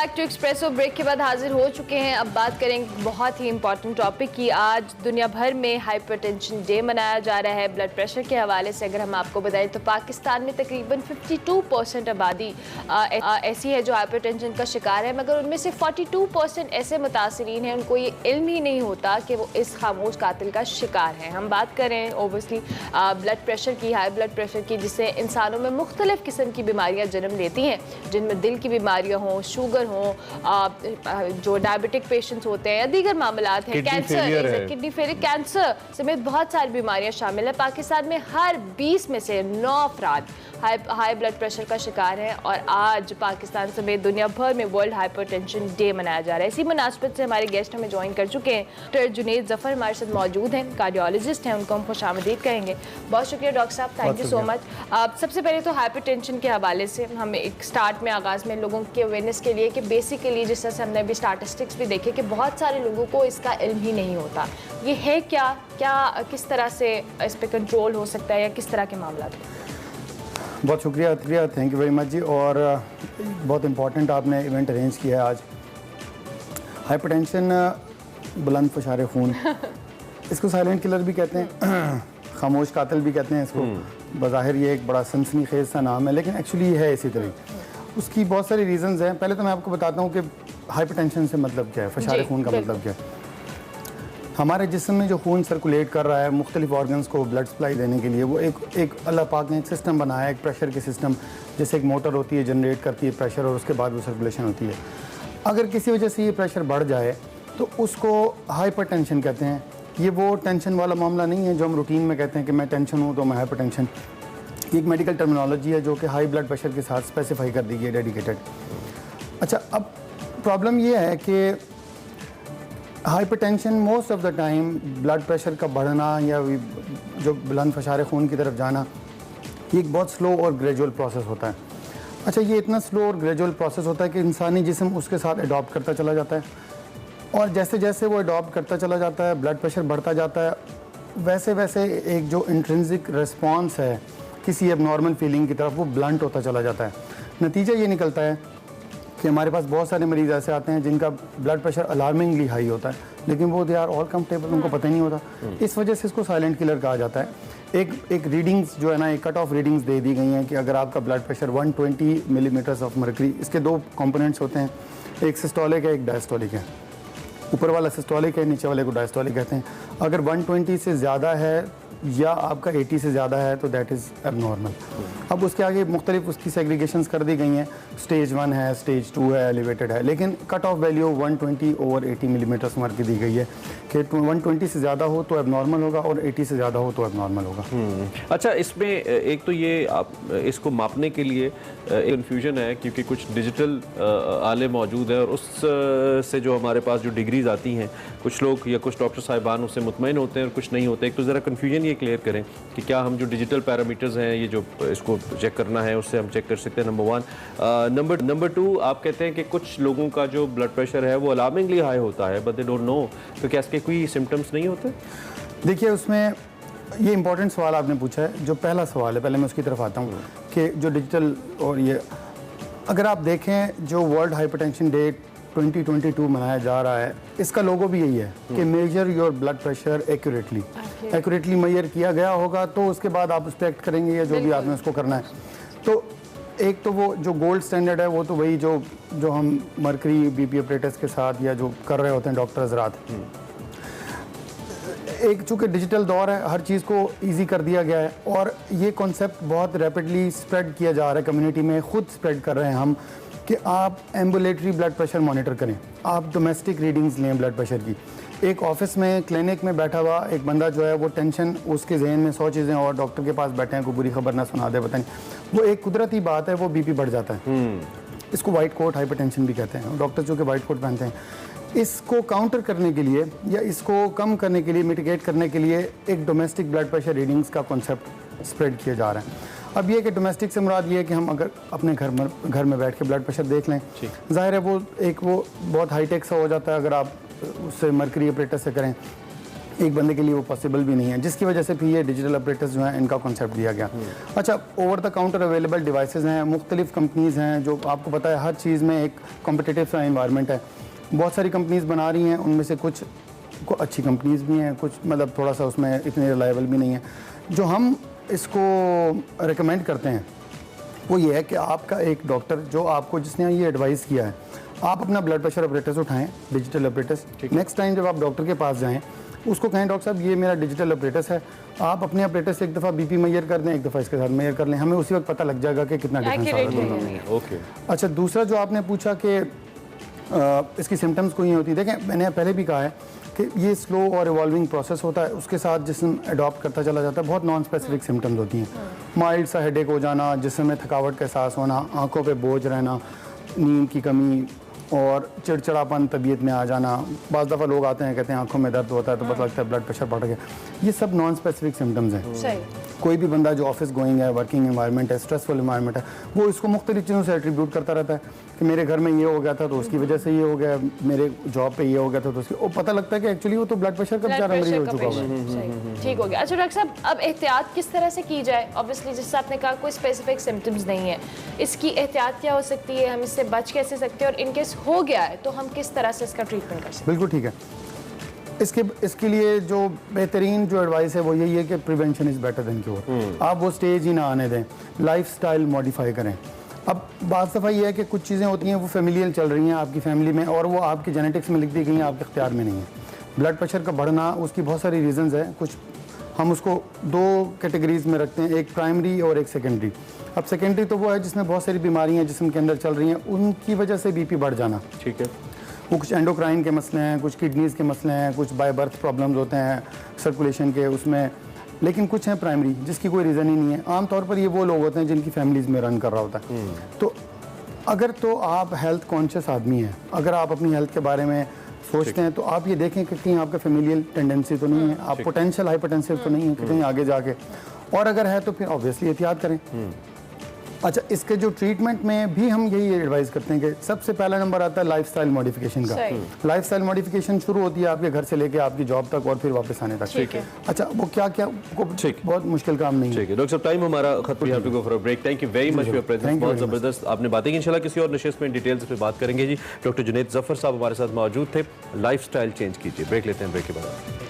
Back to espresso. Break के बाद हाजिर हो चुके हैं। अब बात करेंगे बहुत ही इंपॉर्टेंट टॉपिक की। आज दुनिया भर में हाइपरटेंशन डे मनाया जा रहा है। ब्लड प्रेशर के हवाले से अगर हम आपको बताएं तो पाकिस्तान में तकरीबन 52% आबादी ऐसी है जो हाइपरटेंशन का शिकार है, मगर उनमें से 42% ऐसे मुतासरीन हैं उनको ये इल्म ही नहीं होता कि वो इस खामोश कातिल का शिकार है। हम बात करें ओबियसली ब्लड प्रेशर की, हाई ब्लड प्रेशर की, जिससे इंसानों में मुख्तलिफ किस्म की बीमारियाँ जन्म लेती हैं, जिनमें दिल की बीमारियाँ हों, शुगर हो, जो डायबिटिक पेशेंट्स होते हैं या दीगर मामलात हैं, कैंसर, किडनी फेलियर, कैंसर समेत बहुत सारी बीमारियां शामिल है। पाकिस्तान में हर 20 में से 9 अफराद हाई ब्लड प्रेशर का शिकार हैं और आज पाकिस्तान समेत दुनिया भर में वर्ल्ड हाइपरटेंशन डे मनाया जा रहा है। इसी मुनासबत से हमारे गेस्ट हमें ज्वाइन कर चुके हैं। डॉक्टर जुनेद जफर हमारे साथ मौजूद हैं, कार्डियोलॉजिस्ट हैं, उनको हम खुशामदीद कहेंगे। बहुत शुक्रिया डॉक्टर साहब, थैंक यू सो मच। सबसे पहले तो हाइपरटेंशन के हवाले से हम एक स्टार्ट में आगाज़ में लोगों के अवेयरनेस के लिए कि बेसिकली जिस तरह से हमने अभी स्टैटिस्टिक्स भी देखे कि बहुत सारे लोगों को इसका इल्म ही नहीं होता, ये है क्या किस तरह से इस पर कंट्रोल हो सकता है या किस तरह के मामला? बहुत शुक्रिया, थैंक यू वेरी मच जी। और बहुत इम्पॉर्टेंट आपने इवेंट अरेंज किया है आज। हाइपरटेंशन, बुलंद फशारे खून, इसको साइलेंट किलर भी कहते हैं, खामोश कातिल भी कहते हैं इसको। बज़ाहिर ये एक बड़ा सनसनीखेज सा नाम है, लेकिन एक्चुअली ये है इसी तरह। उसकी बहुत सारी रीज़न्स हैं। पहले तो मैं आपको बताता हूँ कि हाइपरटेंशन से मतलब क्या है, फशारे खून का मतलब क्या है। हमारे जिस्म में जो खून सर्कुलेट कर रहा है मुख्तलिफ ऑर्गन्स को ब्लड सप्लाई देने के लिए, वो एक अल्लाह पाक ने एक सिस्टम बनाया है, एक प्रेशर के सिस्टम, जैसे एक मोटर होती है, जनरेट करती है प्रेशर और उसके बाद वो सर्कुलेशन होती है। अगर किसी वजह से ये प्रेशर बढ़ जाए तो उसको हाइपरटेंशन कहते हैं। ये वो टेंशन वाला मामला नहीं है जो हम रूटीन में कहते हैं कि मैं टेंशन हूँ तो मैं हाइपरटेंशन। ये एक मेडिकल टर्मिनोलॉजी है जो कि हाई ब्लड प्रेशर के साथ स्पेसिफाई कर दी गई है, डेडिकेटेड। अच्छा, अब प्रॉब्लम ये है कि hypertension most of the time blood pressure का बढ़ना या जो बुलंद फशारे खून की तरफ जाना, ये एक बहुत स्लो और ग्रेजुअल प्रोसेस होता है। अच्छा, ये इतना स्लो और ग्रेजुअल प्रोसेस होता है कि इंसानी जिस्म उसके साथ अडॉप्ट करता चला जाता है, और जैसे जैसे वो अडॉप्ट करता चला जाता है, ब्लड प्रेशर बढ़ता जाता है, वैसे वैसे एक जो इंट्रिंसिक रिस्पॉन्स है किसी एबनॉर्मल फीलिंग की तरफ, वो ब्लंट होता चला जाता है। नतीजा ये निकलता है कि हमारे पास बहुत सारे मरीज़ ऐसे आते हैं जिनका ब्लड प्रेशर अलार्मिंगली हाई होता है, लेकिन वो दे आर ऑल कंफर्टेबल, उनको पता ही नहीं होता। इस वजह से इसको साइलेंट किलर कहा जाता है। एक रीडिंग्स जो है ना, एक कट ऑफ रीडिंग्स दे दी गई हैं कि अगर आपका blood pressure 120 millimetres of mercury, इसके 2 कंपोनेंट्स होते हैं, एक सिस्टोलिक है, एक डायस्टोलिक है। ऊपर वाला सिस्टोलिक है, नीचे वाले को डायस्टोलिक कहते हैं। अगर 120 से ज़्यादा है या आपका 80 से ज़्यादा है तो दैट इज़ एबनॉर्मल। अब उसके आगे मुख्तलिफ उसकी सेग्रीगेशंस कर दी गई हैं, स्टेज 1 है, स्टेज 2 है, एलिवेटेड है, लेकिन cut off value 120 over 80 millimetres मार के दी गई है कि 120 से ज़्यादा हो तो एबनॉर्मल होगा और 80 से ज़्यादा हो तो एबनॉर्मल होगा। अच्छा, इसमें एक तो ये आप इसको मापने के लिए कन्फ्यूजन है क्योंकि कुछ डिजिटल आले मौजूद है और उस से जो हमारे पास जो डिग्रीज आती हैं, कुछ लोग या कुछ डॉक्टर साहिबान उससे मुतमईन होते हैं और कुछ नहीं होते। एक तो ज़रा कन्फ्यूजन ये क्लियर करें कि क्या हम जो डिजिटल पैरामीटर्स हैं, ये जो इसको चेक करना है, उससे हम चेक कर सकते हैं, नंबर 1। नंबर 2, आप कहते हैं कि कुछ लोगों का जो ब्लड प्रेशर है वो अलार्मिंगली हाई होता है बट दे डोंट नो, तो क्या इसके कोई सिम्टम्स नहीं होते? देखिए, उसमें ये इंपॉर्टेंट सवाल आपने पूछा है। जो पहला सवाल है, पहले मैं उसकी तरफ आता हूँ कि जो डिजिटल और ये, अगर आप देखें जो वर्ल्ड हाइपरटेंशन डे 2022 मनाया जा रहा है, इसका लोगो भी यही है कि major your blood pressure accurately measure किया गया होगा, तो उसके बाद आप उस पर एक्ट करेंगे या जो भी आपने उसको करना है। तो एक तो वो जो गोल्ड स्टैंडर्ड है वो तो वही जो हम मर्करी बीपी ऑपरेटर्स के साथ या जो कर रहे होते हैं डॉक्टर्स रात। एक चूँकि डिजिटल दौर है, हर चीज़ को इजी कर दिया गया है और ये कॉन्सेप्ट बहुत रैपिडली स्प्रेड किया जा रहा है कम्युनिटी में। खुद स्प्रेड कर रहे हैं हम कि आप एम्बुलेटरी ब्लड प्रेशर मॉनिटर करें, आप डोमेस्टिक रीडिंग्स लें ब्लड प्रेशर की। एक ऑफिस में, क्लिनिक में बैठा हुआ एक बंदा जो है वो टेंशन, उसके जहन में 100 चीज़ें और डॉक्टर के पास बैठे हैं, कोई बुरी खबर ना सुना दे, पता नहीं, वो एक कुदरती बात है, वो बीपी बढ़ जाता है। इसको वाइट कोट हाइपरटेंशन भी कहते हैं। डॉक्टर जो कि वाइट कोट पहनते हैं, इसको काउंटर करने के लिए या इसको कम करने के लिए, मिटिगेट करने के लिए एक डोमेस्टिक ब्लड प्रेशर रीडिंग्स का कॉन्सेप्ट स्प्रेड किया जा रहा है। अब ये कि डोमेस्टिक से मुराद ये है कि हम अगर अपने घर में बैठ के ब्लड प्रेशर देख लें, जाहिर है वो बहुत हाईटेक सा हो जाता है अगर आप उससे मर्करी ऑपरेटर से करें। एक बंदे के लिए वो पॉसिबल भी नहीं है, जिसकी वजह से फिर ये डिजिटल ऑपरेटर्स जो हैं इनका कॉन्सेप्ट दिया गया। अच्छा, over the counter available devices हैं, मुख्तलिफ कंपनीज़ हैं, जो आपको पता है हर चीज़ में एक कॉम्पिटिटिव सा इन्वायरमेंट है। बहुत सारी कंपनीज़ बना रही हैं, उनमें से कुछ अच्छी कंपनीज़ भी हैं, कुछ मतलब थोड़ा सा उसमें इतने रिलायबल भी नहीं है। जो हम इसको रिकमेंड करते हैं वो ये है कि आपका एक डॉक्टर जो आपको जिसने ये एडवाइस किया है, आप अपना ब्लड प्रेशर ऑपरेटर्स उठाएं, डिजिटल ऑपरेटर्स। नेक्स्ट टाइम जब आप डॉक्टर के पास जाएं, उसको कहें डॉक्टर साहब ये मेरा डिजिटल ऑपरेटर्स है, आप अपने ऑपरेटर से एक दफ़ा बीपी मेजर कर दें, एक दफ़ा इसके साथ मेजर कर लें, हमें उसी वक्त पता लग जाएगा कि कितना डिफरेंस आ रहा है। ओके। अच्छा, दूसरा जो आपने पूछा कि इसकी सिम्टम्स कोई नहीं होती, देखें मैंने पहले भी कहा है कि ये स्लो और इवॉल्विंग प्रोसेस होता है, उसके साथ जिस्म अडॉप्ट करता चला जाता है। बहुत नॉन स्पेसिफिक सिम्टम्स होती हैं, माइल्ड सा हेडेक हो जाना, जिस्म में थकावट का एहसास होना, आंखों पे बोझ रहना, नींद की कमी और चिड़चिड़ापन तबीयत में आ जाना। बाज़ दफ़ा लोग आते हैं कहते हैं आंखों में दर्द होता है तो पता लगता है ब्लड प्रेशर बढ़ गया। ये सब नॉन स्पेसिफिक सिम्टम्स हैं। कोई भी बंदा जो ऑफिस गोइंग है, वर्किंग एनवायरनमेंट है, स्ट्रेसफुल एनवायरनमेंट है, वो इसको मुख्तलिफ चीज़ों से एट्रीब्यूट करता रहता है कि मेरे घर में ये हो गया था तो उसकी वजह से ये हो गया, मेरे जॉब पे ये हो गया था तो उसकी, वो पता लगता है कि एक्चुअली वो तो ब्लड प्रेशर का बेचारा मरीज हो चुका है। ठीक हो गया। अच्छा डॉक्टर साहब, अब एहतियात किस तरह से की जाए? ऑब्वियसली जैसे आपने कहा कोई स्पेसिफिक सिम्टम्स नहीं है, इसकी एहतियात क्या हो सकती है, हम इससे बच कैसे सकते हैं, और इनकेस हो गया है तो हम किस तरह से इसका ट्रीटमेंट कर सकते हैं? बिल्कुल ठीक है। इसके लिए जो बेहतरीन जो एडवाइस है वो यही है कि prevention is better than cure. आप वो स्टेज ही ना आने दें, लाइफस्टाइल मॉडिफाई करें। अब बात दफ़ा ये है कि कुछ चीज़ें होती हैं वो फेमिलियल चल रही हैं आपकी फैमिली में और वो आपकी जेनेटिक्स में लिख दी गई हैं, आपके इख्तियार में नहीं है। ब्लड प्रेशर का बढ़ना, उसकी बहुत सारी रीज़न्स हैं। कुछ हम उसको दो कैटेगरीज में रखते हैं, एक प्राइमरी और एक सेकेंडरी। अब सेकेंडरी तो वो है जिसमें बहुत सारी बीमारियाँ जिस्म के अंदर चल रही हैं, उनकी वजह से बीपी बढ़ जाना। ठीक है। वो कुछ एंडोक्राइन के मसले हैं, कुछ किडनीज़ के मसले हैं, कुछ बाय बर्थ प्रॉब्लम्स होते हैं सर्कुलेशन के उसमें, लेकिन कुछ हैं प्राइमरी जिसकी कोई रीज़न ही नहीं है। आमतौर पर ये वो लोग होते हैं जिनकी फैमिलीज़ में रन कर रहा होता है। तो अगर तो आप हेल्थ कॉन्शियस आदमी हैं, अगर आप अपनी हेल्थ के बारे में सोचते हैं तो आप ये देखें कि कहीं आपका फेमिलियल टेंडेंसी तो नहीं है, आप पोटेंशियल हाइपरटेंसिव तो नहीं है कि कहीं आगे जाके, और अगर है तो फिर ऑब्वियसली एहतियात करें। अच्छा, इसके जो ट्रीटमेंट में भी हम यही एडवाइस करते हैं कि सबसे पहला नंबर आता है लाइफस्टाइल मॉडिफिकेशन का। लाइफस्टाइल मॉडिफिकेशन शुरू होती है आपके घर से लेके आपकी जॉब तक और फिर वापस आने तक। ठीक है। अच्छा, वो क्या क्या बहुत मुश्किल काम नहीं है। ठीक है डॉक्टर साहब, टाइम हमारा खत्म, we have to go for a break. Thank you very much for your presence. बहुत ज़बरदस्त आपने बातें की। इंशाल्लाह किसी और नशिस्त में डिटेल्स पे बात करेंगे जी। डॉक्टर जुनैद जफर साहब हमारे साथ मौजूद थे। लाइफस्टाइल चेंज कीजिए। ब्रेक लेते हैं, ब्रेक के बाद।